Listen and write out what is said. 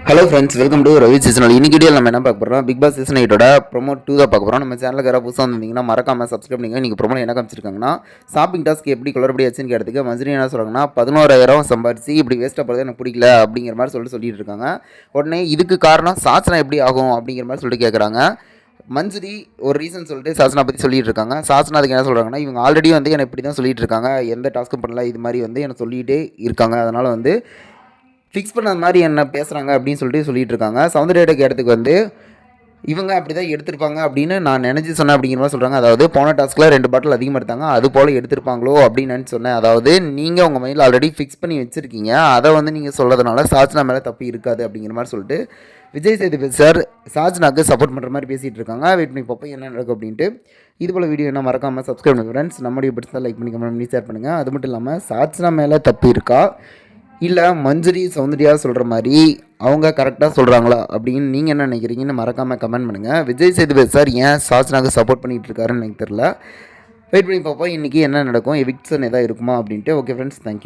Hello friends, welcome to Ravi seasonal. இன்னைக்கு video நம்ம என்ன பார்க்க போகிறோம், பிக் பாஸ் சீசன் 8 ப்ரோமோ 2 தான் பார்க்க போகிறோம். நம்ம சேனலுக்கு யாராவது புதுசாக வந்திருந்தீங்கன்னா மறக்காமல் சப்ஸ்கிரைப் பண்ணிங்க. இன்றைக்கி ப்ரோமோ என்ன காமிச்சிருக்காங்கன்னா, ஷாப்பிங் டாஸ்க் எப்படி குளறுபடி ஆச்சுன்னு கேட்டதுக்கு மஞ்சரி என்ன சொல்கிறாங்கன்னா, 11,000 சம்பாரிச்சு இப்படி வேஸ்ட்டாக போகிறது எனக்கு பிடிக்கல அப்படிங்கிற மாதிரி சொல்லிட்டு இருக்காங்க. உடனே இதுக்கு காரணம் சாச்சனா எப்படி ஆகும் அப்படிங்கிற மாதிரி சொல்லிட்டு கேட்குறாங்க. மஞ்சரி ஒரு ரீசன் சொல்லிட்டு சாசனா பற்றி சொல்லிட்டு இருக்காங்க. சாசனா அதுக்கு என்ன சொல்கிறாங்கன்னா, இவங்க ஆல்ரெடி வந்து என்னை இப்படி தான் சொல்லிட்டு இருக்காங்க, எந்த டாஸ்க்கும் பண்ணல, இது மாதிரி வந்து என்னை சொல்லிகிட்டே இருக்காங்க, அதனால் வந்து ஃபிக்ஸ் பண்ண மாதிரி என்ன பேசுகிறாங்க அப்படின்னு சொல்லிட்டு இருக்காங்க. சௌந்தர்யாட்ட கேட்டதுக்கு வந்து இவங்க அப்படி தான் எடுத்திருப்பாங்க அப்படின்னு நான் நினச்சி சொன்னேன் அப்படிங்கிற மாதிரி சொல்கிறாங்க. அதாவது போன டாஸ்க்கில் 2 பாட்டில் அதிகமாக எடுத்தாங்க, அது போல் எடுத்திருப்பாங்களோ அப்படின்னு நினச்சி சொன்னேன். அதாவது நீங்கள் உங்கள் மைண்டில் ஆல்ரெடி ஃபிக்ஸ் பண்ணி வச்சுருக்கீங்க, அதை வந்து நீங்கள் சொல்கிறதுனால சாச்சனா மேலே தப்பு இருக்காது அப்படிங்கிற மாதிரி சொல்லிட்டு விஜய் சேதுபதி சார் சாச்சனாக்கு சப்போர்ட் பண்ணுற மாதிரி பேசிகிட்டு இருக்காங்க. வெயிட் பண்ணி பார்ப்போம் என்ன நடக்கும் அப்படின்ட்டு. இது போல் வீடியோ என்ன மறக்காமல் சப்ஸ்கிரைப் பண்ணுங்கள் ஃப்ரெண்ட்ஸ். நம்முடைய பிடிச்சா லைக் பண்ணி கமெண்ட் பண்ணி ஷேர் பண்ணுங்கள். அது மட்டும் இல்லாமல் சாச்சனா மேலே தப்பு இருக்கா, இல்லை மஞ்சரி சௌந்தர்யா சொல்கிற மாதிரி அவங்க கரெக்டாக சொல்கிறாங்களா அப்படின்னு நீங்கள் என்ன நினைக்கிறீங்கன்னு மறக்காமல் கமெண்ட் பண்ணுங்கள். விஜய் சேதுபதி சார் ஏன் சாச்சனாக்கு சப்போர்ட் பண்ணிகிட்டு இருக்காருன்னு எனக்கு தெரில. வெயிட் பண்ணி பார்ப்போம் இன்றைக்கி என்ன நடக்கும், எவிக்ஷன் எதாவது இருக்குமா அப்படின்ட்டு. Okay friends, thank you.